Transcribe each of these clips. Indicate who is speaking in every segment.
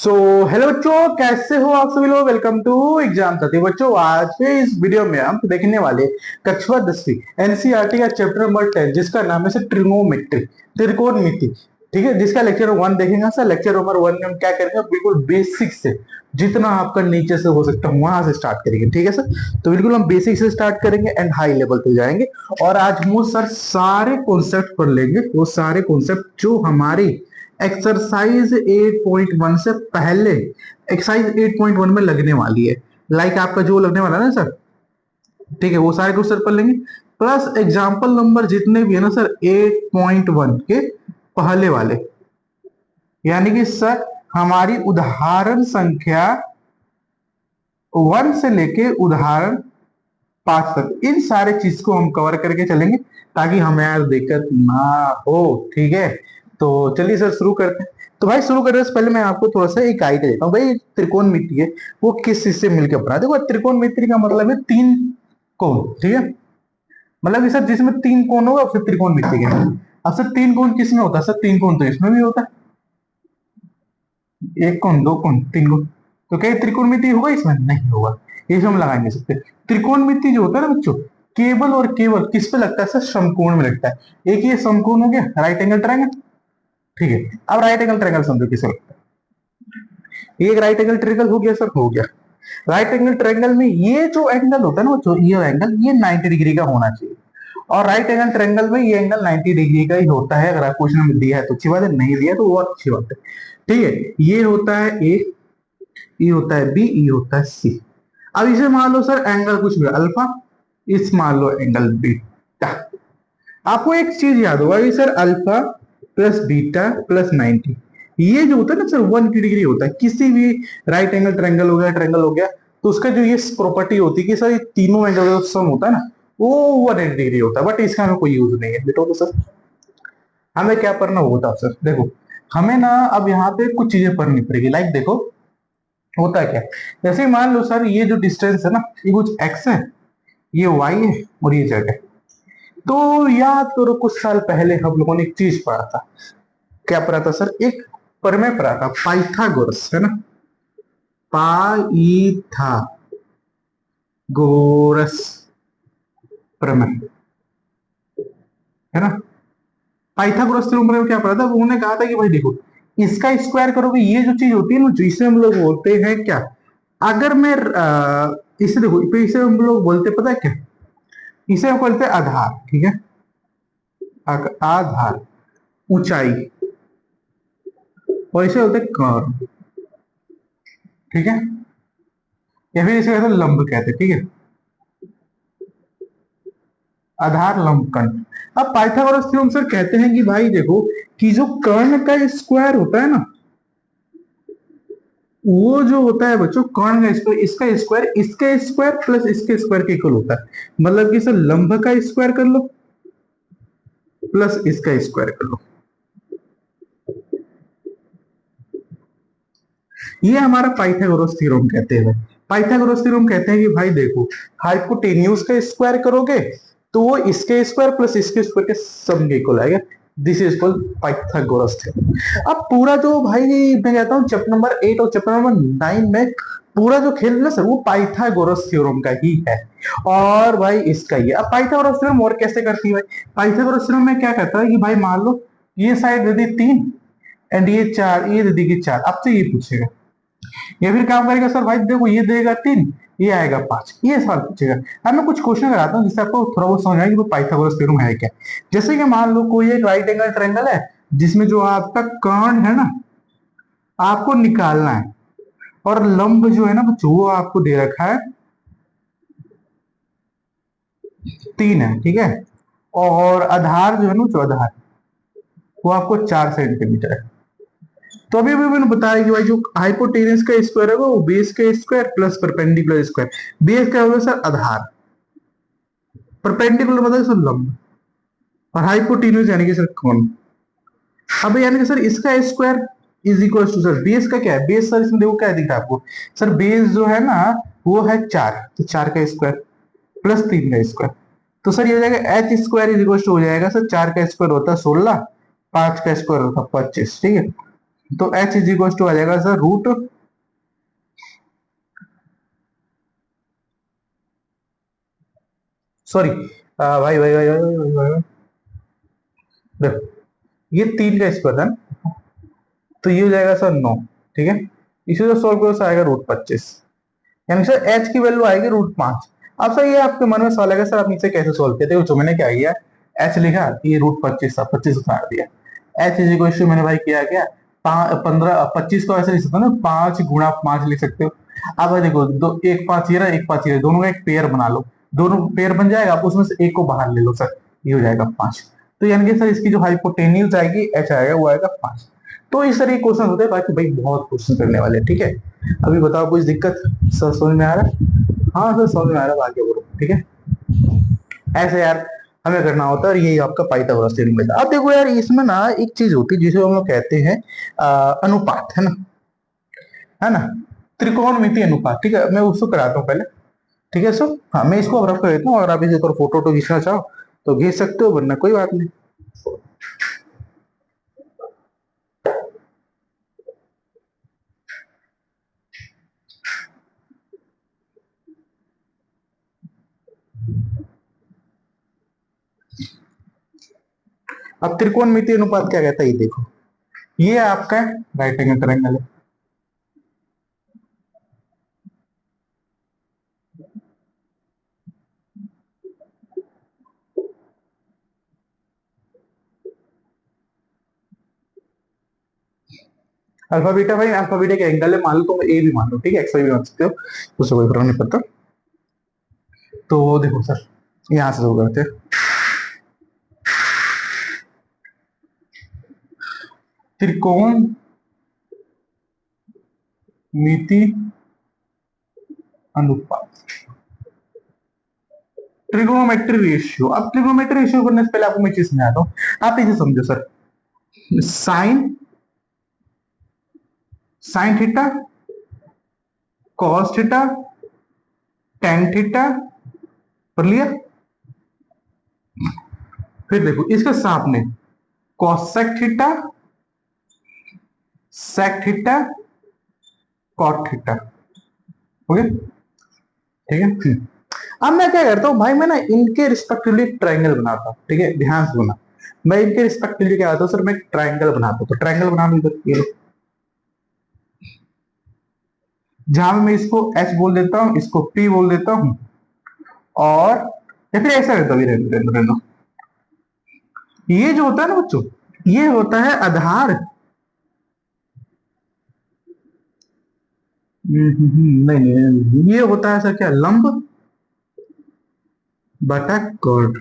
Speaker 1: So hello बच्चों, कैसे हो आप सभी लोग। वेलकम टू एग्जाम साथी। बच्चों आज के इस वीडियो में हम देखने वाले कक्षा 10वीं एनसीईआरटी का चैप्टर नंबर 10 जिसका नाम है सर ट्रिग्नोमेट्री, त्रिकोणमिति। ठीक है, जिसका लेक्चर 1 देखेंगे सर। लेक्चर नंबर 1 में हम क्या करेंगे, बिल्कुल बेसिक से जितना आपका नीचे से हो सकता है वहां से स्टार्ट करेंगे। ठीक है सर, तो बिल्कुल हम बेसिक से स्टार्ट करेंगे एंड हाई लेवल पे जाएंगे। और आज वो सर सारे कॉन्सेप्ट पढ़ लेंगे, वो सारे कॉन्सेप्ट जो हमारी एक्सरसाइज 8.1 से पहले एक्सरसाइज 8.1 में लगने वाली है। लाइक आपका जो लगने वाला है ना सर, ठीक है, वो सारे क्वेश्चन पढ़ लेंगे। प्लस एग्जाम्पल नंबर जितने भी है ना सर 8.1 के पहले वाले, यानी कि सर हमारी उदाहरण संख्या 1 से लेके उदाहरण 5 तक इन सारे चीज को हम कवर करके चलेंगे ताकि हमें यार दिक्कत ना हो। ठीक है, तो चलिए सर शुरू करते हैं। तो भाई शुरू करने से पहले मैं आपको थोड़ा सा एक आइडिया देता हूँ। भाई त्रिकोणमिति है वो किस चीज से मिलकर बना है। देखो त्रिकोणमिति का मतलब है तीन कोण। ठीक है, मतलब सर जिसमें तीन कोण होगा उसे त्रिकोणमिति कहते हैं। अब सर तीन कोण किसमें होता है, सर तीन कोण तो इसमें भी होता है। एक कोण, दो कोण, तीन कोण, तो क्या त्रिकोणमिति होगा इसमें? नहीं होगा, ये हम लगा नहीं सकते। त्रिकोणमिति जो होता है ना बच्चों, केवल और केवल किस पे लगता है सर? समकोण में लगता है। एक ये समकोण हो गया, राइट एंगल ट्रायंगल। ठीक है, अब राइट एंगल ट्रायंगल समझो किसे लगता है। एक राइट एंगल ट्रायंगल हो गया सर, हो गया। राइट एंगल ट्रायंगल में ये जो एंगल होता है ना बच्चों, ये एंगल ये 90 डिग्री का होना चाहिए। और राइट एंगल ट्रायंगल में ये एंगल 90 डिग्री का ही होता है। अगर क्वेश्चन में दिया है तो अच्छी बात है, नहीं दिया तो वो अच्छी बात है। ठीक है, ये होता है ए, ये होता है बी, ये होता है सी। अब इसे मान लो सर एंगल कुछ भी अल्फा, इस मान लो एंगल बीटा। आपको एक चीज याद होगा कि sir alpha plus beta plus 90, ये जो होता है ना सर 180 डिग्री होता है। किसी भी राइट एंगल ट्रायंगल हो गया, ट्रायंगल हो गया, तो उसका जो ये प्रॉपर्टी होती है कि सर ये तीनों एंगल का सम होता है ना वो 180 डिग्री होता है। बट इसका हमें कोई यूज नहीं है बेटो। तो सर हमें क्या पढ़ना होता है सर, देखो हमें ना अब यहाँ पे कुछ चीजें पढ़नी पड़ेगी। लाइक देखो होता है क्या, जैसे मान लो सर ये जो डिस्टेंस है ना, ये कुछ एक्स है, ये वाई है और ये जेड है। तो याद करो कुछ साल पहले हम लोगों ने एक चीज पढ़ा था। क्या पढ़ा था सर? एक प्रमेय पढ़ा था, पाइथागोरस, है ना, पाइथागोरस प्रमेय, है ना। पाइथागोरस थ्योरम में क्या पढ़ा था? उन्होंने कहा था कि भाई देखो इसका स्क्वायर करोगे, ये जो चीज होती है ना, जिसे हम लोग बोलते हैं क्या, अगर मैं इसे देखो, इसे हम लोग बोलते पता है क्या, इसे हम बोलते हैं आधार। ठीक है, आधार, ऊंचाई, और इसे बोलते हैं कर्व। ठीक है, या फिर इसे कहते हैं लंब कहते हैं। ठीक है, आधार लंब कर्ण। अब पाइथागोरस थ्योरम सर कहते हैं कि भाई देखो कि जो कर्ण का स्क्वायर होता है ना, वो जो होता है बच्चों कर्ण का स्क्वायर, इसका स्क्वायर इसके स्क्वायर प्लस इसके स्क्वायर के इक्वल होता है। मतलब कि सर लंब का स्क्वायर कर लो प्लस इसका स्क्वायर कर लो, ये हमारा पाइथागोरस थ्योरम कहते हैं। पाइथागोरस थ्योरम कहते हैं कि भाई देखो हाइपोटेन्यूज का स्क्वायर करोगे तो वो इसके स्क्वायर प्लस इसके स्क्वायर के सम के इक्वल आएगा। This is called Pythagoras theorem. अब पूरा जो भाई मैं कहता हूँ चैप्टर नंबर 8 और चैप्टर नंबर 9 में पूरा जो खेल ना सर वो पाइथागोरस थ्योरम का ही है। और भाई इसका ही है। अब पाइथागोरस थ्योरम और कैसे करती है भाई? पाइथागोरस थ्योरम में क्या कहता है कि भाई मान लो ये साइड दे दी 3 एंड ये 4, ये दे दी 4। आपसे ये पूछेगा, या फिर काम करेगा सर भाई देखो ये देगा 3, ये आएगा 5, ये सवाल पूछेगा। अब मैं कुछ क्वेश्चन कराता हूँ जिससे आपको थोड़ा बहुत समझ आएगा कि पाइथागोरस थ्योरम है क्या। जैसे कि मान लो कोई एक राइट एंगल ट्रायंगल है जिसमें जो आपका कर्ण है ना आपको निकालना है, और लंब जो है ना बच्चों वो आपको दे रखा है 3 है। ठीक है, और आधार जो है ना, जो आधार वो आपको 4 सेंटीमीटर है। तो अभी अभी मैंने बताया कि भाई जो हाइपोटेनस का स्क्वायर है वो बेस का square plus perpendicular square. Base का होगा सर आधार, परपेंडिकुलर मतलब सर लंब, और हाइपोटेन्यूज यानी कि सर कोण। अब यानी कि सर इसका square is equal to sir base का क्या है? बेस सर इसमें देखो क्या दिख रहा है आपको, सर बेस जो है ना वो है 4, तो 4 का स्क्वायर प्लस 3 का स्क्वायर। तो सर ये हो जाएगा H square is equal to हो जाएगा सर 4 का स्क्वायर होता है 16, 5 का स्क्वायर होता है 25। ठीक है, तो h इज इक्वल टू आ जाएगा सर रूट, सॉरी भाई भाई भाई, भाई, देखो ये 3 का स्क्वायर है ना, तो ये हो जाएगा सर 9। ठीक है, इसे जो सोल्व करो सर आएगा रूट 25, यानी सर h की वैल्यू आएगी रूट 5। अब सर ये आपके मन में सवाल आएगा सर आप नीचे कैसे सोल्व किए थे, जो मैंने क्या किया, h लिखा, ये रूट 25 था, 25 उतार दिया, h इज इक्वल टू मैंने भाई किया क्या, 25 को ऐसे लिख सकते हो ना, 5 गुणा 5 लिख सकते हो। अब भाई देखो दो, एक 5 ये रहा, एक 5 ये रहा, दोनों का एक पेयर बना लो, दोनों पेयर बन जाएगा, आप उसमें से एक को बाहर ले लो सर, ये हो जाएगा 5। तो यानी कि सर इसकी जो हाइपोटेन्यूज आएगी h आएगा वो आएगा 5। तो इस तरह के क्वेश्चन होते हैं, बाकी भाई बहुत क्वेश्चन करने वाले हैं। ठीक है, अभी बताओ कुछ दिक्कत सर, समझ में आ रहा है? हाँ सर समझ में आ रहा है, आगे बोलो। ठीक है, ऐसे यार हमें करना होता है, और यही आपका पाइथागोरस थ्योरम में था। अब देखो यार इसमें ना एक चीज होती है जिसे हम लोग कहते हैं अनुपात, है ना, त्रिकोणमिति अनुपात। ठीक है, मैं उसको कराता हूँ पहले। ठीक है सर, हाँ मैं इसको रफ कर देता हूँ, अगर आप इसे फोटो तो खींचना चाहो तो खींच सकते हो, वरना कोई बात नहीं। अब त्रिकोणमिति अनुपात क्या कहता है, ये देखो, ये आपका राइट एंगल ट्रायंगल है, अल्फा बीटा भाई, अल्फा बीटा के एंगल है, मान लो तुम ए भी मान लो, ठीक है, एक्स वाई भी मान सकते हो, उससे कोई फर्क नहीं पड़ता। तो देखो सर यहां से शुरू करते हैं, त्रिकोण मिति अनुपात, ट्रिगोनोमेट्री रेशियो। अब ट्रिगोनोमेट्री रेशियो करने से पहले आपको मैं चीज समझाता हूं, आप इसे समझो sir, sine, sine theta, cos theta, tan theta, कर लिया। फिर देखो इसके सामने cosec theta, sec theta, cot theta, okay ठीक है। अब मैं क्या करता हूँ भाई, मैं ना इनके रिस्पेक्टिवली ट्रायंगल बनाता हूँ। ठीक है, ध्यान से सुना, मैं इनके रिस्पेक्टिवली क्या आता हूँ सर, मैं ट्रायंगल बनाता हूँ। तो ट्रायंगल बना लो इधर, ये लो, जहां मैं इसको एच बोल देता हूँ, इसको पी बोल देता हूँ, और या फिर ऐसा रहता है, रहने दो। ये जो होता है ना बच्चों, ये होता है आधार, नहीं नहीं, ये होता है सर क्या, लंब बटा कोण,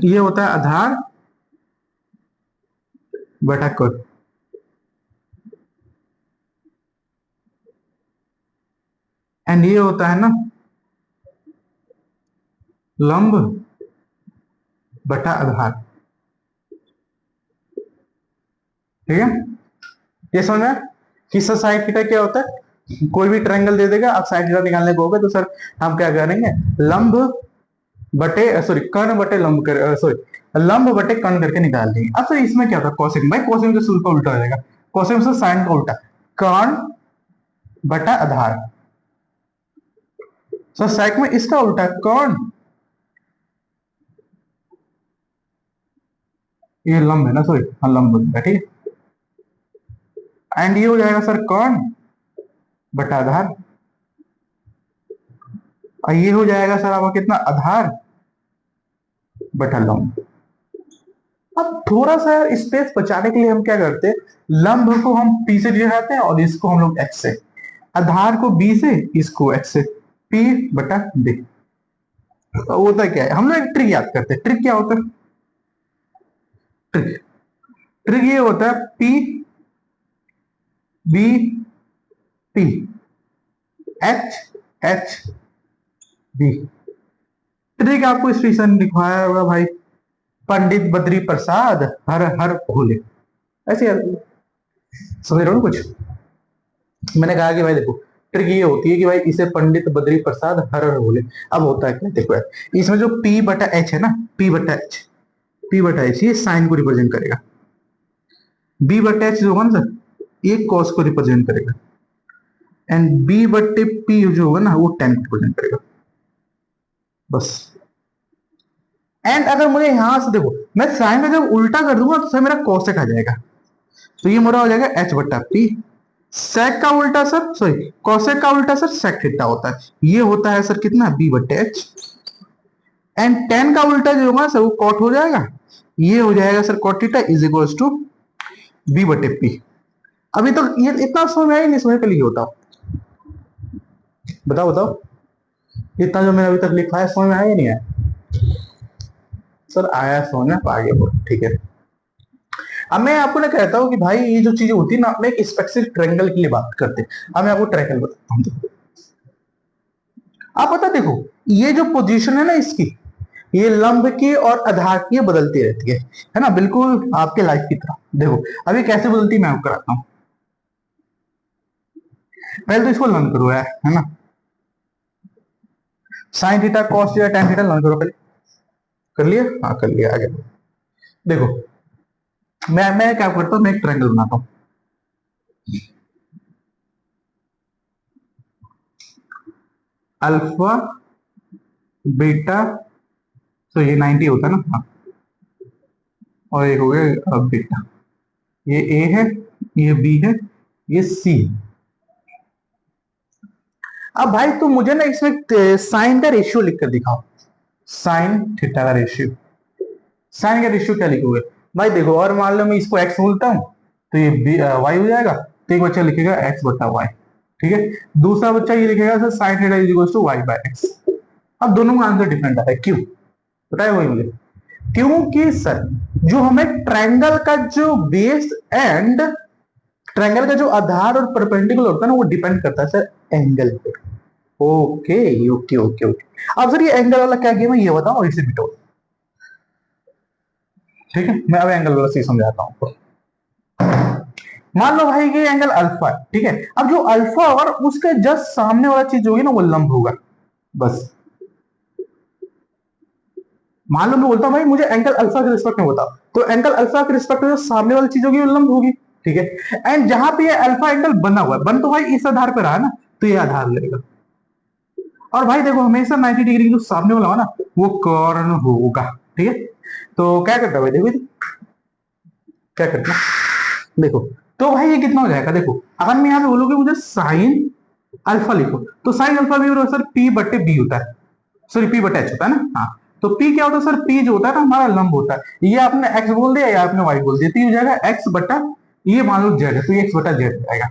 Speaker 1: ये होता है आधार बटा कोण, एंड ये होता है ना लंब बटा आधार। ठीक है, ये समझ में कि सर साइन थीटा क्या होता है, कोई भी ट्रायंगल दे देगा, आप साइन थीटा निकालने को होगा तो सर हम क्या करेंगे, लंब बटे सॉरी कर्ण बटे लंब कर, सॉरी लंब बटे कर्ण करके निकाल देंगे। अब सर इसमें क्या होता है, कोसेक, भाई कोसेक तो का उल्टा हो जाएगा, कोसेक से साइन का उल्टा, कर्ण बटा आधार। सर सेक में इसका उल्टा कर्ण, ये लंब है ना, सॉरी हाँ लंब बनता है, ठीक है, एंड ये हो जाएगा सर कर्ण बटा आधार, और ये हो जाएगा सर आपका कितना, आधार बटा लंब। अब थोड़ा सा यार स्पेस बचाने के लिए हम क्या करते हैं, लंब को हम पी से दिखाते हैं और इसको हम लोग एक्स से, आधार को बी से, इसको एक्स से, पी बटा डी। तो होता क्या है, हम लोग एक ट्रिक याद करते हैं, ट्रिक क्या होता है, ट्रिक ट्रिक ये होता है P B P H H B. Trick आपको स्टेशन लिखवाया होगा भाई, पंडित बद्री प्रसाद हर हर भोले, ऐसे यार समझ रहे हो ना कुछ। मैंने कहा कि भाई देखो ट्रिक ये होती है कि भाई इसे पंडित बद्री प्रसाद हर हर भोले। अब होता है क्या, देखो यार इसमें जो पी बटा एच है ना, पी बटा एच, पी बटा एच ये साइन को रिप्रेजेंट करेगा, बी बटे एच जो होगा ना सर एक कॉस को रिप्रेजेंट करेगा, एंड बी बटे पी जो होगा ना वो टेन को रिप्रेजेंट करेगा बस। एंड अगर मुझे यहां से देखो मैं साइन का जब उल्टा कर दूंगा तो सर मेरा कॉसेक आ जाएगा, तो ये मेरा हो जाएगा एच बटा पी। सेक का उल्टा सर सॉरी कॉसेक का उल्टा सर सेक थीटा होता है, ये होता है सर कितना बी बटे एच। एंड टेन का उल्टा जो होगा सर वो कॉट हो जाएगा, ये हो जाएगा sir cot theta is equal to B बटे पी। अभी तो ये इतना समझ में आया नहीं, समझ पहले होता बताओ बताओ, इतना जो मैंने अभी तक लिखा है समझ में आया नहीं है सर? आया समझ में, आगे बढ़ो ठीक है। अब मैं आपको ना कहता हूँ कि भाई ये जो चीजें होती है ना, मैं एक स्पेसिफिक ट्रायंगल के लिए बात करते हैं। अब मैं आपको ट्रायंगल बताता हूँ। आप बता देखो ये जो पोजीशन है ना इसकी, ये लंब की और आधार की बदलती रहती है ना, बिल्कुल आपके लाइफ की तरह। देखो अभी कैसे बदलती है मैं आपको कराता हूँ। पहले तो इसको लर्न करो है ना, sign theta cos theta tan theta learn करो पहले। कर लिया? हाँ कर लिया। आगे देखो मैं क्या करता हूँ, मैं एक ट्रायंगल बनाता हूँ। अल्फा बीटा, तो ये 90 होता है ना, हाँ, और एक हो गया बीटा, ये ए है, ये बी है, ये सी। अब भाई तुम मुझे ना इसमें साइन का रेशियो लिख कर दिखाओ, साइन थीटा का रेशियो। साइन का रेशियो क्या लिखोगे भाई? देखो और मान लो मैं इसको एक्स बोलता हूं तो ये वाई हो जाएगा, तो एक बच्चा लिखेगा एक्स बटा वाई, ठीक है। दूसरा बच्चा ये लिखेगा sir sine theta is equal to Y by X. अब दोनों का आंसर डिफरेंट आता है, क्यों बताए वही मुझे? क्योंकि सर जो हमें ट्रायंगल का जो बेस एंड ट्रायंगल का जो आधार और परपेंडिकुलर होता है ना वो डिपेंड करता है सर एंगल पे। Okay okay okay okay. अब सर ये एंगल वाला क्या गेम है ये बताओ और इसे बिटो, ठीक है। मैं अब एंगल वाला सही समझाता हूँ। मान लो भाई ये एंगल अल्फा है, ठीक है। अब जो अल्फा और उसके जस्ट सामने वाला चीज होगी ना वो लंब होगा बस। मान लो मैं बोलता हूं भाई मुझे एंगल अल्फा के रिस्पेक्ट में बताओ, तो एंगल अल्फा के रिस्पेक्ट में जो सामने वाली चीज होगी वो लंब होगी, ठीक है। एंड जहां पे ये अल्फा एंगल बना हुआ है, बन तो भाई इस आधार पर रहा ना, तो ये आधार लेगा। और भाई देखो हमेशा 90 डिग्री जो सामने वाला हो ना वो कॉर्नर होगा, ठीक है। तो क्या करता है भाई, देखो क्या करता है देखो, तो भाई ये कितना हो जाएगा देखो, अगर मैं यहाँ पे बोलूंगी मुझे साइन अल्फा लिखो, तो साइन अल्फा भी सर पी बटे बी होता है, सॉरी पी बटे एच होता है ना, हाँ। तो पी क्या होता है सर, पी जो होता है ना हमारा लंब होता है। ये आपने एक्स बोल दिया या आपने वाई बोल दिया, तो ये हो जाएगा एक्स बटा, ये मान लो जेड है तो ये एक्स बटा जेड जाएगा,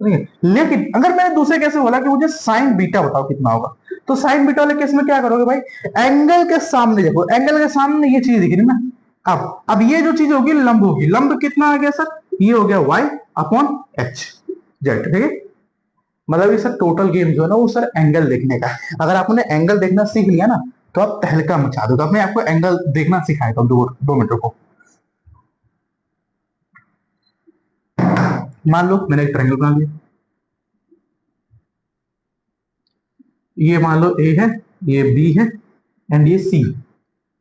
Speaker 1: ठीक है। लेकिन अगर मैंने दूसरे कैसे बोला कि मुझे साइन बीटा बताओ कितना होगा, तो साइन बीटा वाले केस में क्या करोगे भाई, एंगल के सामने देखो, एंगल के सामने ये चीज दिख रही ना, अब ये जो चीज होगी लंब होगी, लंब कितना आ गया सर, ये हो गया वाई अपॉन एच जेड, ठीक है। मतलब ये सर टोटल गेम जो है ना वो सर एंगल देखने का है। अगर आपने एंगल देखना सीख लिया ना तो आप तहलका मचा दोगे। अब मैं आपको एंगल देखना सिखाएगा, 2 मिनट को। मान लो मैंने एक ट्रायंगल बना लिया, ये मान लो ए है, ये बी है, एंड ये सी,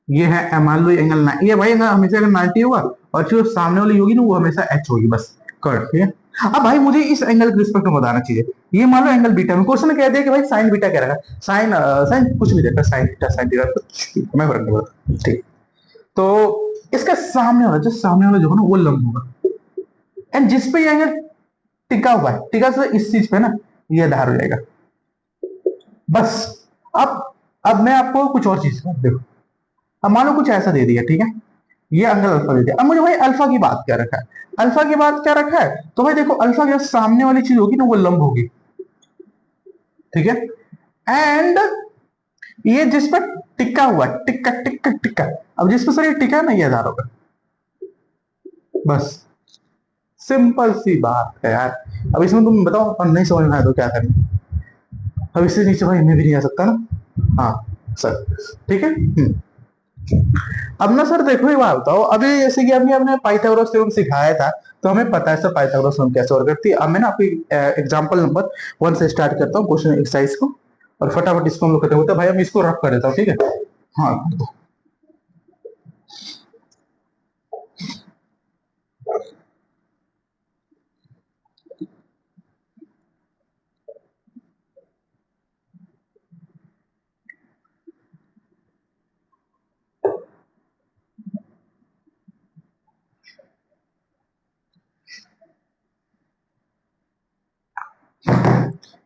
Speaker 1: ये है मान लो ये एंगल ना, ये भाई हमेशा अगर 90 होगा और जो सामने वाली होगी ना वो हमेशा एच होगी बस, करेक्ट, ठीक है। अब भाई मुझे इस एंगल के रिस्पेक्ट में बताना चाहिए, ये मान लो एंगल बीटा में क्वेश्चन कह दिया कि भाई साइन बीटा क्या रखा, साइन साइन कुछ भी देखा, साइन बीटा कुछ भी, मैं फर्क नहीं पड़ता, ठीक। तो इसका सामने वाला जो है ना वो लंब होगा, एंड जिस पे ये एंगल टिका हुआ है, टिका से इस चीज पे ना ये आधार हो जाएगा बस। अब मैं आपको कुछ और चीज देखो, अब मान लो कुछ ऐसा दे दिया, ठीक है, ये एंगल अल्फा दे दिया। अब मुझे भाई अल्फा की बात क्या रखा है, अल्फा की बात क्या रखा है, तो भाई देखो अल्फा के सामने वाली चीज होगी ना वो लंब होगी, ठीक है। एंड ये जिस पर टिका हुआ टिक्का टिक्का टिक्का, अब जिस पर सर ये टिका ना ये आधार होगा बस। सिंपल सी बात है यार। अब इसमें तुम बताओ और नहीं समझ में आया तो क्या करें, अब इससे नीचे भाई मैं भी नहीं आ सकता ना, हाँ सर, ठीक है। अब ना सर देखो ये बात बताओ, अभी जैसे कि अभी हमने पाइथागोरस थ्योरम सिखाया था तो हमें पता है सर पाइथागोरस थ्योरम कैसे वर्क करती है। अब मैं ना आपको एग्जांपल नंबर 1 से स्टार्ट करता हूँ क्वेश्चन एक्सरसाइज को, और फटाफट इसको हम लोग खत्म होता है। भाई हम इसको रफ कर देता हूँ, ठीक है, हाँ कर दो।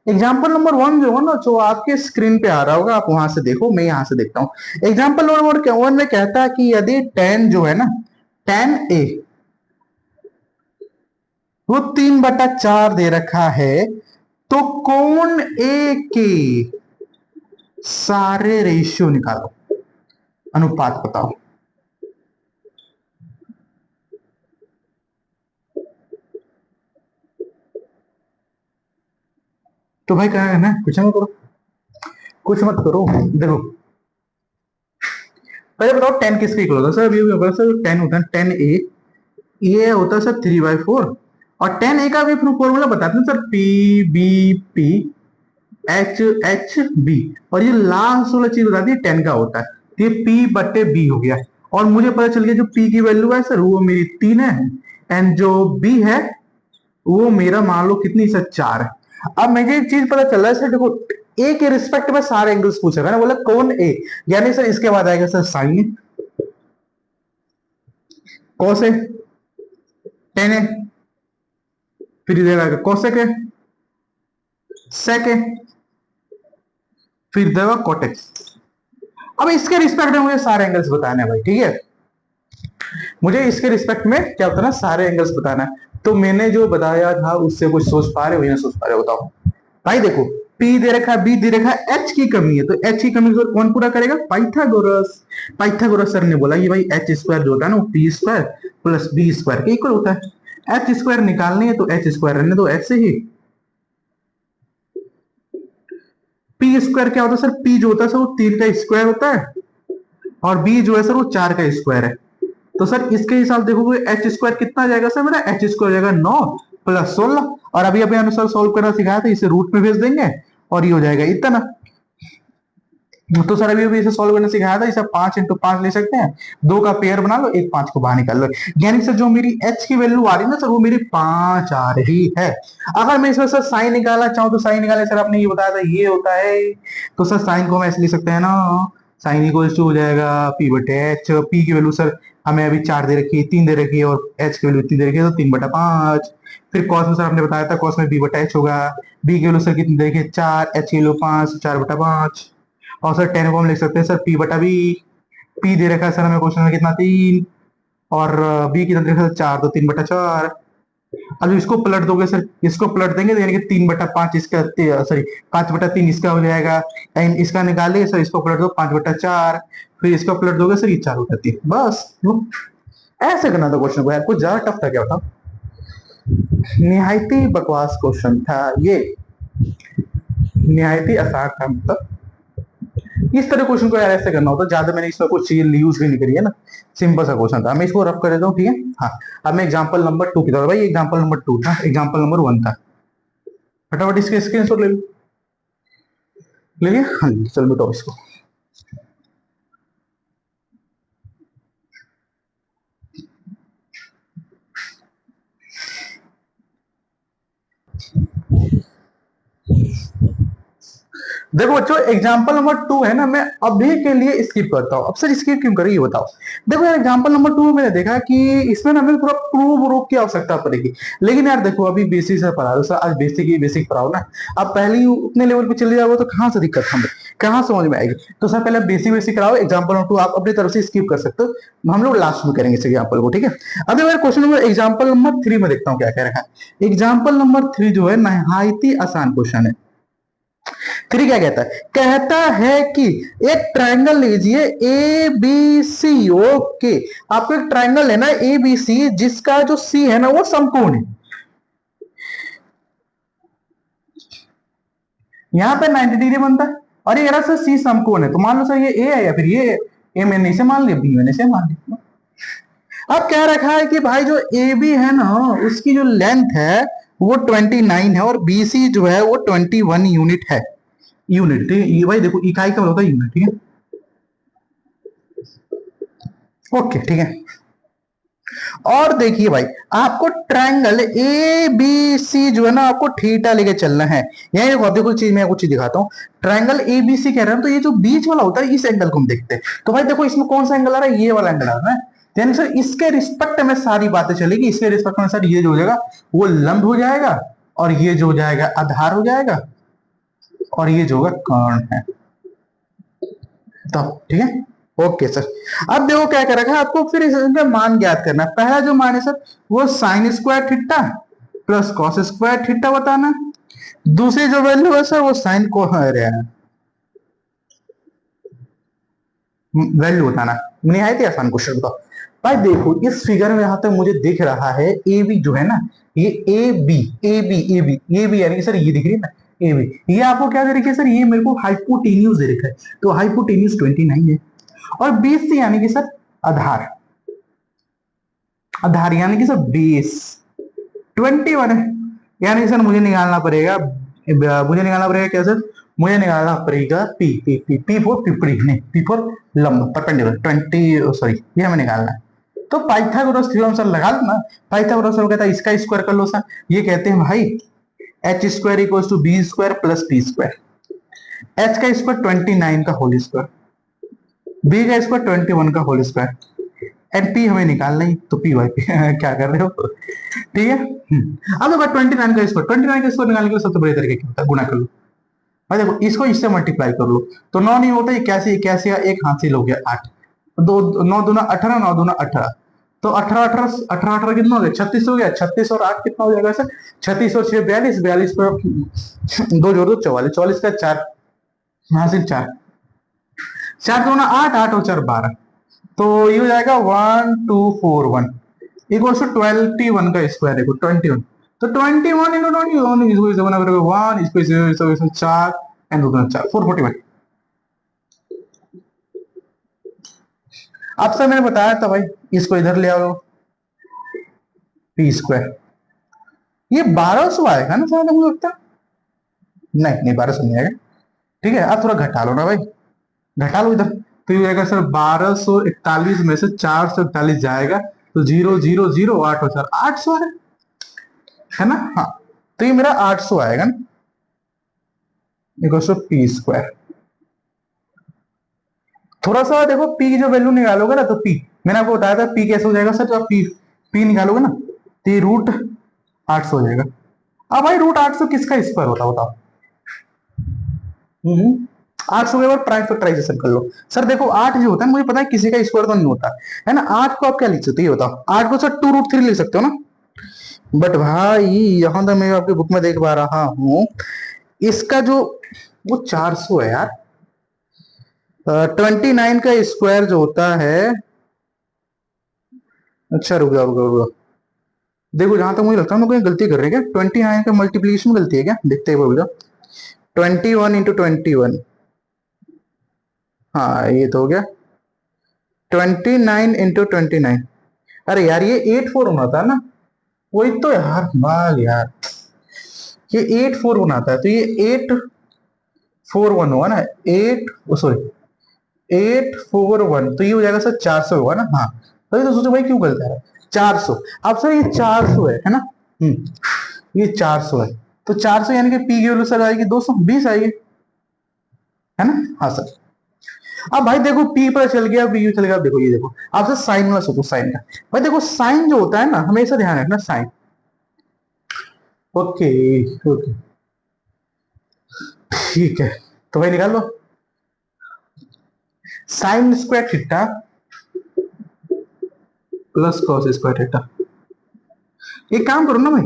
Speaker 1: एग्जाम्पल नंबर 1 जो है ना, जो आपके स्क्रीन पे आ रहा होगा, आप वहां से देखो, मैं यहां से देखता हूँ। एग्जाम्पल नंबर 1 में कहता है कि यदि tan जो है ना, tan a वो 3/4 दे रखा है, तो कोण ए के सारे रेशियो निकालो, अनुपात बताओ। तो भाई क्या है ना, कुछ मत करो, कुछ मत करो। देखो पहले बताओ टेन किसके इक्वल होता है सर? अभी सर टेन होता है, टेन ए, ये होता है सर 3/4, और टेन ए का भी फॉर्मूला बताते हैं sir, P B P H H B, और ये लास्ट वाला चीज बताती है टेन का होता है, तो ये पी बटे बी हो गया। और मुझे पता चल गया जो पी की वैल्यू है सर वो मेरी 3 है, एंड जो बी है वो मेरा मान लो कितनी सर 4 है। अब मुझे एक चीज पता चल रहा है सर, देखो ए के रिस्पेक्ट में सारे एंगल्स पूछा है ना, बोला कौन ए, यानी सर इसके बाद आएगा सर साइन, कॉस है, टेन है, फिर इधर आएगा कोसेक है, सेक है, फिर देगा कोटेक्स। अब इसके रिस्पेक्ट में मुझे सारे एंगल्स बताने हैं भाई, ठीक है, मुझे इसके रिस्पेक्ट में क्या होता है ना, सारे एंगल्स बताना है। तो मैंने जो बताया था उससे कुछ सोच पा रहे हो या सोच पा रहे हो बताओ भाई। देखो P दे रखा है, B दे रखा है, H की कमी है, तो H की कमी को कौन पूरा करेगा? पाइथागोरस। पाइथागोरस सर ने बोला कि भाई एच स्क्वायर जो होता है ना वो P square plus B square के इक्वल होता है। एच स्क्वायर निकालनी है तो एच स्क्वायर रहने दो एच से ही। पी स्क्वायर क्या होता है सर? पी जो होता है सर वो 3 का स्क्वायर होता है, और बी जो है सर वो 4 का स्क्वायर है। तो सर इसके हिसाब देखोगे एच स्क्वायर कितना जाएगा सर मेरा? एच स्क्वायर जाएगा 9 प्लस 16, और अभी अभी अनुसार सोल्व करना सिखाया था, इसे रूट में भेज देंगे और ये हो जाएगा इतना। तो सर अभी अभी इसे सॉल्व करना सिखाया था, इसे 5 × 5 ले सकते हैं, 2 का पेयर बना लो, एक 5 को बाहर निकाल लो, यानी सर जो मेरी h की वैल्यू आ रही है ना सर वो मेरी 5 आ रही है। अगर मैं इसमें सर साइन निकालना चाहूँ तो साइन निकालने सर आपने ये बताया था ये होता है, तो सर साइन को हम ऐसे लिख सकते हैं ना, साइन इक्वल टू हो जाएगा पी बटे एच। पी की वैल्यू सर हमें अभी 4 दे रखी है, 3 दे रखी है, और एच की वैल्यू 3 दे रखी है, तो 3/5। फिर कॉस में सर आपने बताया था कॉस में बी बटा एच होगा, बी की वैल्यू सर कितनी दे रखी है 4, एच की वैल्यू 5, 4/5। और सर टेन को हम लिख सकते हैं सर पी बटा बी, पी दे रखा है सर हमें क्वेश्चन में कितना 3, और बी कितना दे रखा है 4, तो 3/4। अब इसको पलट दोगे सर, इसको पलट देंगे तो यानी कि 3/5 इसका, सॉरी 5/3 इसका हो जाएगा, एंड इसका निकालिए सर, इसको पलट दो 5/4, फिर इसको पलट दोगे सर ये 4/3, बस ऐसे करना था क्वेश्चन को यार, कुछ ज्यादा टफ था क्या था? निहायती बकवास क्वेश्चन था ये, निहायती आसान था, मतलब इस तरह क्वेश्चन को यार ऐसे करना होता, ज्यादा मैंने इसमें कुछ चीज यूज भी नहीं करी है ना, सिंपल सा क्वेश्चन था। मैं इसको रफ कर देता हूँ, ठीक है। हाँ, अब मैं एग्जांपल नंबर 2 की तरफ, भाई एग्जांपल नंबर 2 था, एग्जांपल नंबर 1 था, फटाफट इसके स्क्रीनशॉट ले लिया? हाँ जी, चल बताओ इसको। देखो बच्चों एग्जांपल नंबर 2 है ना, मैं अभी के लिए स्किप करता हूँ। अब सर स्किप क्यों करें ये बताओ। देखो यार एग्जांपल नंबर 2 में मैंने देखा कि इसमें ना हमें थोड़ा प्रूफ की आवश्यकता पड़ेगी, लेकिन यार देखो अभी बेसिक से पढ़ा रहा, आज बेसिक ही बेसिक पढ़ाओ ना, अब पहले ही उतने लेवल पे चले जाओगे तो कहाँ से दिक्कत हमें, कहाँ समझ में आएगी। तो सर पहले बेसिक बेसिक कराओ, एग्जाम्पल नंबर 2 आप अपनी तरफ से स्किप कर सकते हो, हम लोग लास्ट में करेंगे इस एग्जाम्पल को, ठीक है। अब मैं क्वेश्चन नंबर एग्जाम्पल नंबर 3 में देखता हूँ क्या कह रखा है। एग्जाम्पल नंबर 3 जो है नहायत ही आसान क्वेश्चन है। फिर क्या कहता है? कहता है कि एक ट्रायंगल लीजिए ए बी सी, ओके, आपको एक ट्रायंगल लेना है ए बी सी, जिसका जो सी है ना वो समकोण है। यहां पे 90 डिग्री बनता है, और ये सर सी समकोण है, तो मान लो सर ये ए है या फिर ये ए मैंने इसे मान लिया, बी मैंने इसे मान लिया। अब क्या रखा है कि भाई जो ए बी है ना उसकी जो लेंथ है वो 29 है, और बी सी जो है वो 21 यूनिट है। यूनिट, ठीक है, ये भाई देखो इकाई का होता है यूनिट, ठीक है, ओके ठीक है। और देखिए भाई आपको ट्रायंगल ए बी सी जो है ना आपको थीटा लेके चलना है। यही देखो चीज मैं कुछ चीज दिखाता हूँ, ट्रायंगल ए बी सी कह रहे हैं तो ये जो बीच वाला होता है इस एंगल को हम देखते हैं, तो भाई देखो इसमें कौन सा एंगल आ रहा है? ये वाला एंगल आ रहा है, यानी सर इसके रिस्पेक्ट में सारी बातें चलेगी, इसके रिस्पेक्ट में सर ये जो हो जाएगा वो लंब हो जाएगा, और ये जो हो जाएगा आधार हो जाएगा, और ये जो होगा कर्ण है। तो ठीक है, ओके सर। अब देखो क्या कर रखा है आपको, फिर इसका मान ज्ञात करना है। पहला जो मान है सर वो sign square theta plus cos square theta बताना है। दूसरी जो वैल्यू है सर वो साइन को वैल्यू बताना। निहायत ही आसान क्वेश्चन बताओ भाई। देखो इस फिगर में यहां तक मुझे दिख रहा है ए बी जो है ना, ये A B A B A B A B यानी कि सर ये दिख रही है ना ए बी, ये आपको क्या दे रखी है सर, ये मेरे को हाइपोटेन्यूज दे रखा है, तो हाइपोटेन्यूज 29 है। और बेस से यानी कि सर आधार, आधार यानी कि सर बेस 21 है। यानी कि सर मुझे निकालना पड़ेगा, क्या सर, मुझे निकालना पड़ेगा P P P P for पिपड़ी, नहीं पी फॉर लंब परपेंडिकुलर 20, सॉरी ये हमें निकालना है। तो पाइथागोरस थ्योरम सर लगा लो ना। पाइथागोरस सर कहता है इसका स्क्वायर कर लो सर। ये कहते हैं भाई H square equals to B square plus T square. H का स्क्वायर 29 का होल स्क्वायर, बी का स्क्वायर 21 का होल स्क्वायर, एंड पी हमें निकालना ही, तो पी वाई पी क्या कर रहे हो, ठीक है। अब देखो 29 का स्क्वायर, 29 का स्क्वायर निकालने के सबसे बड़े तरीके क्या होता है, गुणा कर लो। और देखो इसको इससे मल्टीप्लाई कर लो, तो 9 नहीं होता, इक्यासी इक्यासी का एक हासिल हो गया 8, दो 9 दूना 18, 9 दूना 18, तो 18 18 18 18 कितना हो गया 36 हो गया। 36 और 8 कितना हो जाएगा सर, 36 और 6 42, 42 पर 2 जोड़ दो 44, 44 का 4 हासिल 4, 4 दूना 8, 8 और 4 12, तो ये हो जाएगा 1241 इक्वल टू 21 का स्क्वायर है 21, तो 21 इंटू 21 इसको इसे बना करोगे 1, इसको इसे 4 एंड 2 4 441। आपसे मैंने बताया था भाई इसको इधर ले आओ पी स्क्वायर, ये 1200 आएगा ना शायद मुझे लगता है, नहीं नहीं 1200 नहीं आएगा। ठीक है, आप थोड़ा घटा लो ना भाई, घटा लो इधर, तो ये आएगा सर 1241 में से 441 जाएगा, तो 0 0 0 8 और 4 800 है ना। हाँ, तो ये मेरा 800 आएगा ना, इक्वल पी स्क्वायर। थोड़ा सा देखो पी की जो वैल्यू निकालोगे ना, तो पी मैंने आपको बताया था पी कैसे हो जाएगा सर, जब पी पी निकालोगे ना तो ये रूट 800 हो जाएगा। अब भाई रूट 800 किसका स्क्वायर होता बताओ। 800 के बाद प्राइम फैक्टराइजेशन कर लो। सर देखो 8 जो होता है मुझे पता है किसी का स्क्वायर तो नहीं होता है ना। 8 को आप क्या लिख सकते हो ये बताओ, 8 को सर 2√3 लिख सकते हो ना, बट भाई यहां तक मैं आपकी बुक में देख पा रहा हूं इसका जो वो 400 है यार। 29 का स्क्वायर जो होता है, अच्छा रुक जाओ रुक जाओ रुक जाओ, देखो जहां तक मुझे लगता है हम लोग कहीं गलती कर रहे हैं क्या, 29 का मल्टीप्लीकेशन में गलती है क्या, देखते हैं रुक जाओ। 21 इंटू 21, हाँ ये तो हो गया 29 इंटू 29। अरे यार ये 84 होना था ना, वही तो यार माल यार, ये 84 बनाता है, तो ये 841 होगा ना, 8 सॉरी 841, तो ये हो जाएगा सर 400 होगा ना। हाँ तो सोचो भाई क्यों गलत है 400। अब सर ये 400 है ना, ये 400 है, तो 400 यानी कि पी की वैल्यू सर आएगी 220 आएगी, है ना। हाँ सर। अब भाई देखो पी पर चल गया, पी चल गया, देखो ये देखो आप सर साइन वाला सोचो, साइन का भाई देखो साइन जो होता है ना हमेशा ध्यान रखना साइन, ओके ओके ठीक है। तो भाई निकाल लो sine square theta plus cos square theta. एक काम करो ना भाई,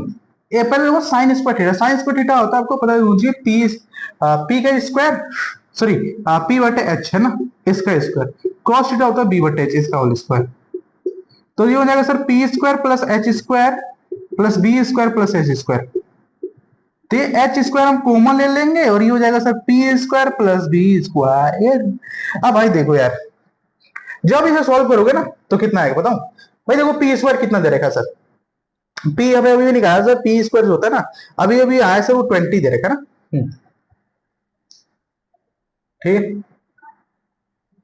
Speaker 1: ये पहले देखो sine square theta, sine square theta होता है आपको पता है पी पी का स्क्वायर, सॉरी पी बटे एच है ना, इसका स्क्वायर, कॉस थीटा होता है बी बटे एच इसका होल स्क्वायर, तो ये हो जाएगा sir P square plus H square plus B square plus H square. तो ये एच स्क्वायर हम कॉमन ले लेंगे और ये हो जाएगा sir P square plus B square. अब भाई देखो यार जब इसे सॉल्व करोगे ना तो कितना आएगा बताओ भाई, देखो पी स्क्वायर कितना दे रखा सर, पी अभी अभी निकाला सर, पी स्क्वायर जो होता है ना अभी अभी आया सर वो 20 दे रखा ना, ठीक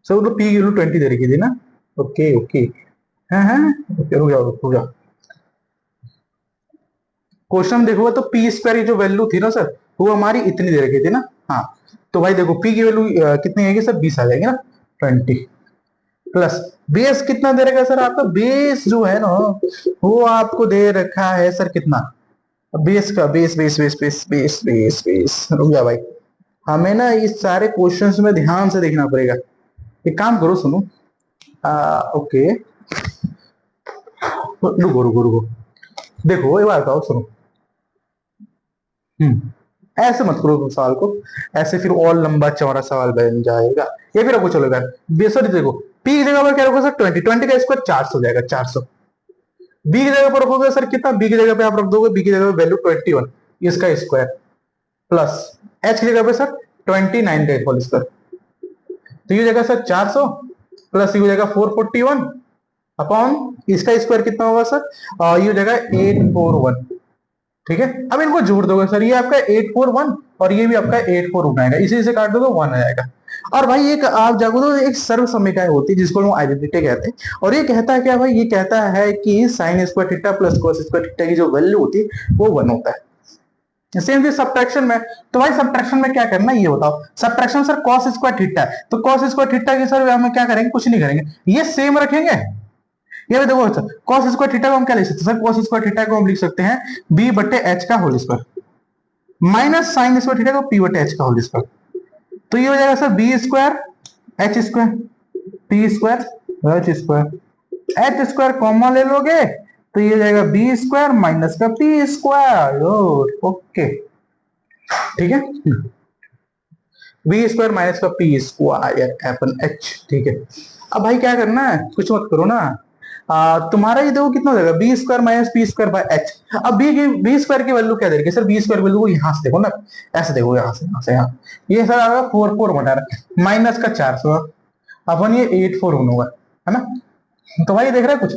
Speaker 1: सर, वो पी की वैल्यू 20 दे रखी थी ना, ओके ओके हाँ ओके रुक जाओ रुक जाओ। क्वेश्चन देखोगे तो पी स्क्वायर की जो वैल्यू थी ना सर वो हमारी इतनी दे रखी थी ना। हाँ तो भाई देखो पी की वैल्यू कितनी आएगी सर 20 आ जाएगी ना, 20 प्लस बेस कितना दे रखा है सर आपका, बेस जो है ना वो आपको दे रखा है सर कितना, बेस का base base base base base base base रुक जा भाई, हमें ना इस सारे क्वेश्चंस में ध्यान से देखना पड़ेगा। एक काम करो, सुनो। ओके, रुको रुको रुको, देखो ये बात बताओ, सुनो। ऐसे मत करो सवाल को, ऐसे फिर और लंबा चौड़ा सवाल बन जाएगा। ये फिर आपको चलेगा। बेसर देखो, पी की जगह पर क्या रखो सर, 20, 20 का स्क्वायर 400 हो जाएगा, 400। बी की जगह पर रखोगे सर कितना, बी की जगह पे आप रख दोगे, बी की जगह पे वैल्यू 21, इसका स्क्वायर, प्लस एच की जगह पे सर 29 का होल स्क्वायर। तो ये हो जाएगा सर 400, प्लस ये हो जाएगा 441 अपॉन इसका स्क्वायर कितना होगा सर, ये हो जाएगा 841। ठीक है, अब इनको जोड़ दोगे सर, ये आपका 841 और ये भी आपका 841 आएगा, इसी से काट दोगे 1 आ जाएगा। और भाई एक आप जागो तो एक सर्व समीकरण होती है जिसको हम आइडेंटिटी कहते हैं, और ये कहता है क्या भाई, ये कहता है कि sign square theta plus cos square theta की जो वैल्यू होती है वो 1 होता है। सेम चीज सब्ट्रैक्शन में। तो भाई सब्ट्रैक्शन में क्या करना है ये बताओ। Subtraction sir cos square theta है, तो कॉस स्क्वायर थीटा की सर हम क्या करेंगे, कुछ नहीं करेंगे, ये सेम रखेंगे। ये भी देखो, अच्छा कॉस स्क्वायर थीटा को हम क्या लिख सकते हैं सर, कॉस स्क्वायर थीटा को हम लिख सकते हैं बी बटे एच का whole square, minus sine square theta को पी बटे एच का होल स्क्वायर। तो ये हो जाएगा sir B square H square P square H square, H square common ले लोगे तो ये हो जाएगा बी स्क्वायर माइनस का पी स्क्वायर। ओके ठीक है, बी स्क्वायर माइनस का पी स्क्वायर अपन एच। ठीक है, अब भाई क्या करना है, कुछ मत करो ना। तुम्हारा ये देखो कितना हो जाएगा, B square minus P square by H. अब बी स्क्वायर की वैल्यू क्या दे रही है सर, बी स्क्वायर वैल्यू को यहाँ से देखो ना, ऐसे देखो, यहाँ से यहाँ, ये सर आएगा 44 बटा माइनस का 400 अपन ये 841 होगा, है ना। तो भाई देख रहे हैं कुछ,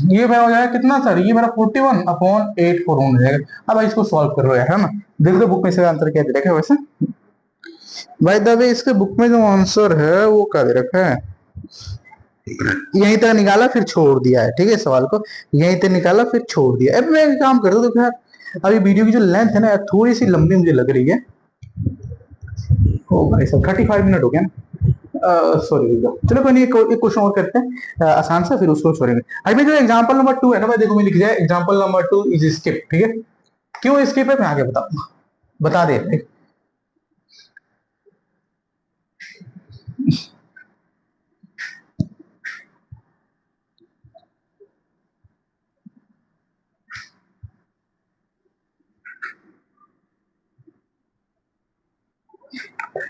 Speaker 1: ये मेरा हो जाएगा कितना सर, ये मेरा 41 अपॉन 841 हो जाएगा। अब भाई इसको सॉल्व कर रहे हो यार, है ना। देख दो बुक में से आंसर क्या दे रखा है वैसे। भाई दबे इसके बुक में जो आंसर है वो क्या दे रखा है, यहीं तक निकाला फिर छोड़ दिया है। ठीक है, सवाल को यहीं तक निकाला फिर छोड़ दिया। अब मैं एक काम कर दो, देखो यार अभी वीडियो की जो लेंथ है ना थोड़ी सी लंबी मुझे लग रही है। ओ भाई साहब 35 मिनट हो गया ना, सॉरी। चलो कोई नहीं, एक क्वेश्चन और करते हैं आसान सा, फिर उसको छोड़ेंगे। अभी जो एग्जांपल नंबर 2 है ना भाई, देखो मैं लिख दिया एग्जांपल नंबर 2 इज स्किप। ठीक है, क्यों स्किप है मैं आगे बताऊंगा, बता दे।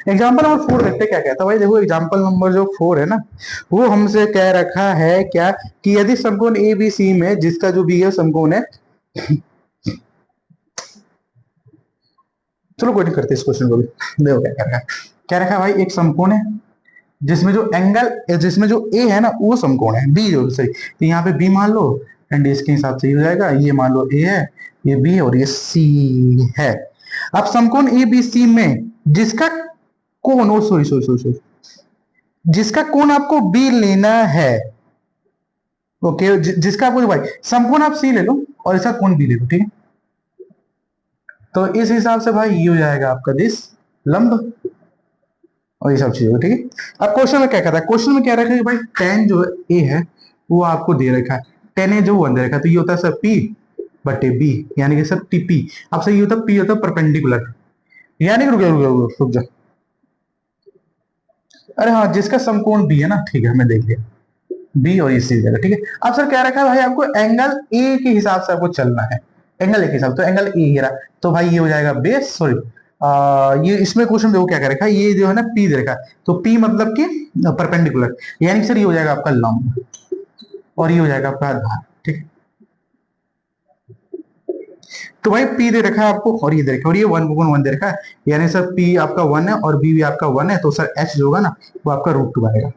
Speaker 1: एग्जाम्पल नंबर 4 देखते क्या कहता है भाई। देखो एग्जाम्पल नंबर जो 4 है ना, वो हमसे कह रखा है क्या, कि यदि समकोण ए बी सी में जिसका जो बी है समकोण है, चलो कोई नहीं करते इस क्वेश्चन को भी। देखो क्या कह रखा है, क्या रखा है भाई, एक समकोण है जिसमें जो एंगल, जिसमें जो ए है ना वो समकोण है, बी जो सही, तो यहाँ पे बी मान लो एंड इसके हिसाब से हो जाएगा, ये मान लो ए है, ये बी है और ये सी है। अब समकोण ए बी सी में जिसका कोण, ओ सॉरी सॉरी सॉरी सॉरी, जिसका कोण आपको बी लेना है, ओके, जिसका आपको भाई समकोण आप सी ले लो और इसका कोण बी ले लो। ठीक है, तो इस हिसाब से भाई ये हो जाएगा आपका दिस लंब और ये सब चीजें। ठीक है, अब क्वेश्चन में क्या कहता है, क्वेश्चन में क्या रखा है भाई, टेन जो ए है वो आपको दे रखा है, टेन ए जो 1 दे रखा है, तो ये होता है सर पी बटे बी, यानी कि सर टी पी। अब सर ये होता है पी होता है परपेंडिकुलर, यानी कि रुक जा रुक जा रुक जा, अरे हाँ जिसका समकोण बी है ना, ठीक है हमें देख लिया बी और इसी जगह। ठीक है, अब सर क्या रखा है भाई, आपको एंगल ए के हिसाब से आपको चलना है, एंगल ए के हिसाब, तो एंगल ए ही रहा, तो भाई ये हो जाएगा बेस, सॉरी ये इसमें क्वेश्चन देखो क्या कर रखा है, ये जो है ना पी दे रखा है, तो पी मतलब कि परपेंडिकुलर, यानी कि सर ये हो जाएगा आपका लंब और ये हो जाएगा आपका आधार। ठीक है, तो भाई पी दे रखा है आपको और ये दे रखा है, और ये 1/1 दे रखा है, यानी सर पी आपका 1 है और बी भी आपका 1 है, तो सर एच जो होगा ना वो आपका √2 आएगा।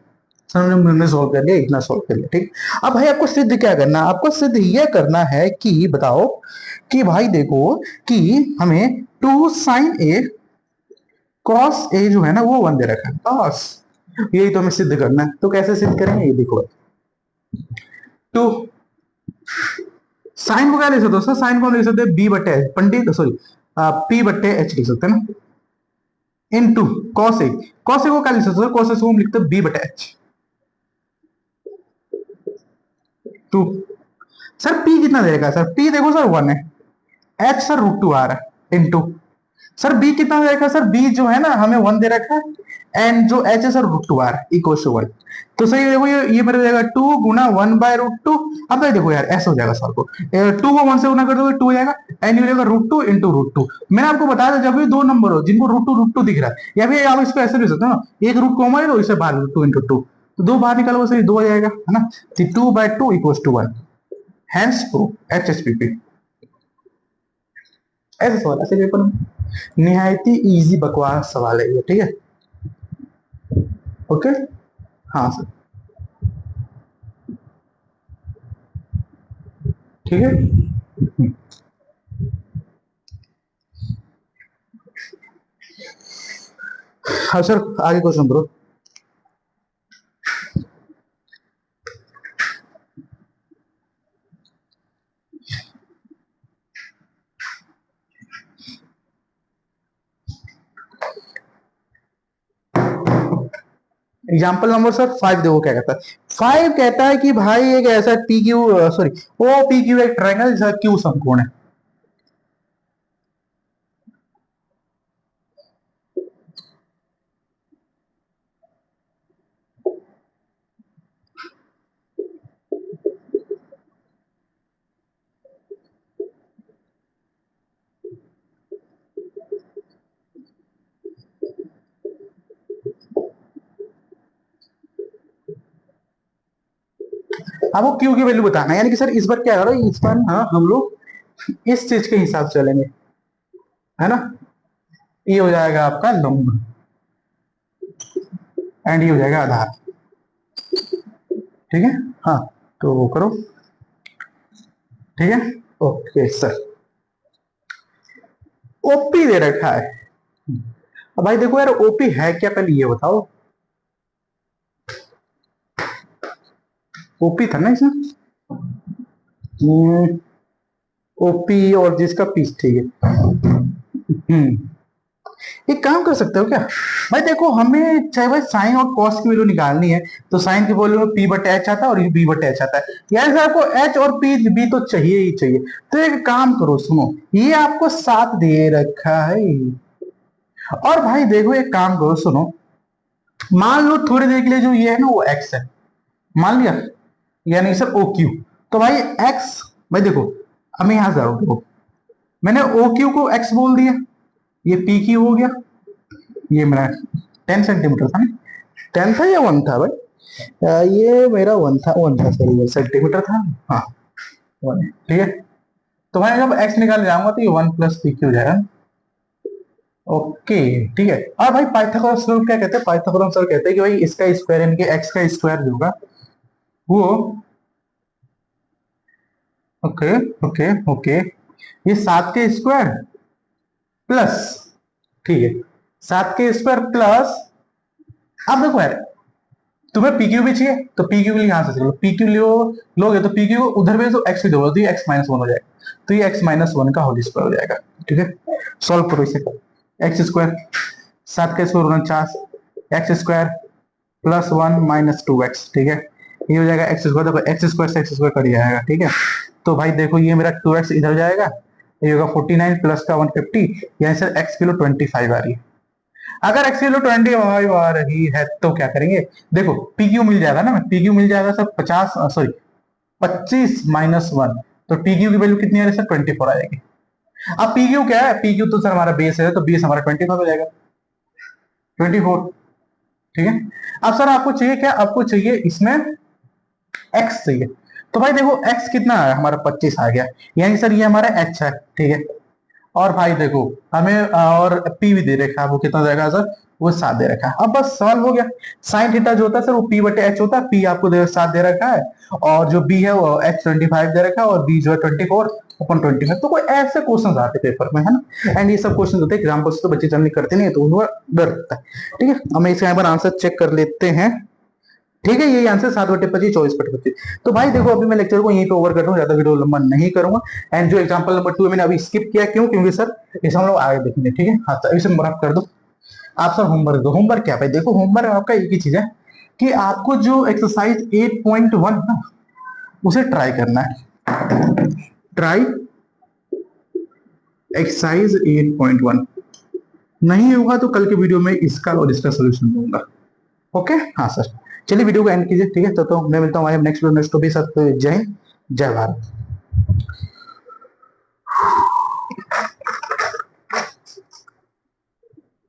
Speaker 1: सर हमने सॉल्व कर लिया, इतना सॉल्व कर लिया। ठीक, अब भाई आपको सिद्ध क्या करना है, आपको सिद्ध ये करना है कि बताओ कि भाई देखो कि हमें 2 sin a cos a जो है ना वो 1 दे रखा है, बस यही तो हमें सिद्ध करना है। तो कैसे सिद्ध करेंगे, ये देखो, 2 साइन को क्या लिख सकते हो सर, साइन को हम लिख सकते हैं बी बटे पंडित सॉरी पी बटे एच लिख सकते हैं ना, इन to cos A, cos A को क्या लिख सकते हो, कॉस ए को हम लिखते हैं बी बटे एच। 2 सर पी कितना देगा सर, पी देखो सर 1 है, एच सर √2 आ रहा है, इन टू सर बी कितना दे रखा है? सर बी जो है ना हमें 1 दे रखा है, एंड जो एच है सर √2r इक्वल टू 1। तो सही देखो ये मेरे जाएगा 2 गुना 1/√2। अब भाई देखो यार ऐसा हो जाएगा सर को 2 को 1 से गुना कर दोगे 2 हो जाएगा, एंड ये हो जाएगा √2 इंटू √2। मैंने आपको बताया था जब भी दो नंबर हो जिनको √2 दिख रहा है, या फिर आप इसको ऐसे भी सकते हो ना, एक रूट कॉमन है तो इसे बाहर √2 इंटू 2, तो दो बाहर निकालो सही 2 हो जाएगा है ना। 2/2 equal to 1, hence prove HSPP। ऐसे सवाल ऐसे पेपर में निहायत ही इजी बकवास सवाल है ये, ठीक है। ओके हाँ सर ठीक है। हाँ सर आगे question bro. Example number sir 5 देखो क्या कहता है। 5 कहता है कि भाई एक ऐसा P Q sorry O P Q एक ट्रायंगल जिसका क्यू समकोण है। आपको क्यू की वैल्यू बताना है, यानी कि सर इस बार क्या करो, इस बार हाँ हम लोग इस चीज के हिसाब से चलेंगे है ना। ये हो जाएगा आपका लंब एंड ये हो जाएगा आधार, ठीक है। हाँ तो वो करो, ठीक है। ओके सर ओपी दे रखा है। अब भाई देखो यार ओपी है क्या, पहले ये बताओ। ओपी था ना इसमें ओपी और जिसका पीस, ठीक है। एक काम कर सकते हो क्या भाई, देखो हमें चाहे भाई साइन और कॉस की वैल्यू निकालनी है, तो साइन की वैल्यू में p/h आता है और ये b/h आता है, यानी सर आपको h और p भी तो चाहिए ही चाहिए। तो एक काम करो सुनो, ये आपको 7 दे रखा है, और भाई देखो एक काम करो सुनो, मान लो थोड़ी देर के लिए जो ये है ना वो x है, मान लिया, यानी सर ओ क्यू। तो भाई x, भाई देखो अब मैं यहां से देखो, मैंने ओ क्यू को x बोल दिया, ये पी क्यू हो गया, ये मेरा 10 सेंटीमीटर था ना, 10 था या 1 था भाई, ये मेरा 1 था सॉरी सेंटीमीटर था। हाँ 1, ठीक है। तो मैं जब x निकाल जाऊंगा तो ये 1 प्लस पी क्यू हो जाएगा। ओके ठीक है। और भाई पाइथागोरस रूल क्या कहते हैं, पाइथागोरस सर कहते हैं कि भाई इसका स्क्वायर यानी कि x का स्क्वायर जो होगा वो, ओके ओके ओके, ये 7 के स्क्वायर प्लस, ठीक है 7 के स्क्वायर प्लस, अब देखो यार तुम्हें पीक्यू भी चाहिए तो पीक्यू के लिए यहां से चलो, पीक्यू लोगे तो पीक्यू को उधर भी तो एक्स भी दोगे तो ये x-1 हो जाएगा, तो ये x-1 का होल स्क्वायर हो जाएगा, ठीक है। सॉल्व करो इसे, एक्स स्क्वायर 7 का square 49, x square plus 1 minus 2x, ठीक है। ये हो जाएगा एक्स स्क्वायर, देखो एक्स स्क्वायर से एक्स स्क्वायर कट जाएगा, ठीक है। तो भाई देखो ये मेरा 2x इधर जाएगा, ये होगा 49 प्लस का 150, यानी सर x किलो 25 आ रही है। अगर x किलो 25 आ रही है तो क्या करेंगे, देखो pq मिल जाएगा ना, pq मिल जाएगा सर 50 सॉरी 25 माइनस 1, तो pq की वैल्यू कितनी आ रही है सर 24 आ जाएगी। अब pq क्या है, pq तो सर हमारा बेस है, तो बेस हमारा 25 हो जाएगा 24, ठीक है। अब सर आपको चाहिए क्या, आपको चाहिए इसमें x चाहिए, तो भाई देखो x कितना है हमारा 25 आ गया, यानी सर ये हमारा h है, ठीक है। और भाई देखो हमें और p भी दे रखा है, वो कितना देगा सर, वो 7 दे रखा है। अब बस सवाल हो गया, साइन थीटा जो होता है सर वो p/h होता है, p आपको 7 दे रखा है, और जो b है वो h 25 दे रखा है, और b जो है 24/25। तो कोई ऐसे क्वेश्चन आते पेपर में है ना, एंड ये सब क्वेश्चन होते हैं एग्जाम्पल से तो बच्चे जल्दी करते नहीं है, तो उनको डर लगता है, ठीक है। हम इसका यहाँ पर आंसर चेक कर लेते हैं, ठीक है। यही आंसर 7/25 24/25। तो भाई देखो अभी मैं लेक्चर को यहीं पे ओवर कर रहा हूँ, ज्यादा वीडियो लंबा नहीं करूंगा, एंड जो एग्जांपल नंबर 2 है मैंने अभी स्किप किया, क्यों, क्योंकि सर इसे हम लोग आगे देखेंगे, ठीक है। हाँ तो इसे माफ कर दो, आप सर होमवर्क दो। होमवर्क क्या भाई, देखो होमवर्क आपका एक ही चीज है कि आपको जो एक्सरसाइज 8.1 ना उसे ट्राई करना है, ट्राई एक्सरसाइज 8.1, नहीं होगा तो कल के वीडियो में इसका और इसका सोल्यूशन दूंगा। ओके, हाँ सर, चलिए वीडियो को एंड कीजिए, ठीक है। तो मैं मिलता हूँ हमारे नेक्स्ट वीडियो नेक्स्ट टॉपिक के साथ। जय हिंद, जय भारत।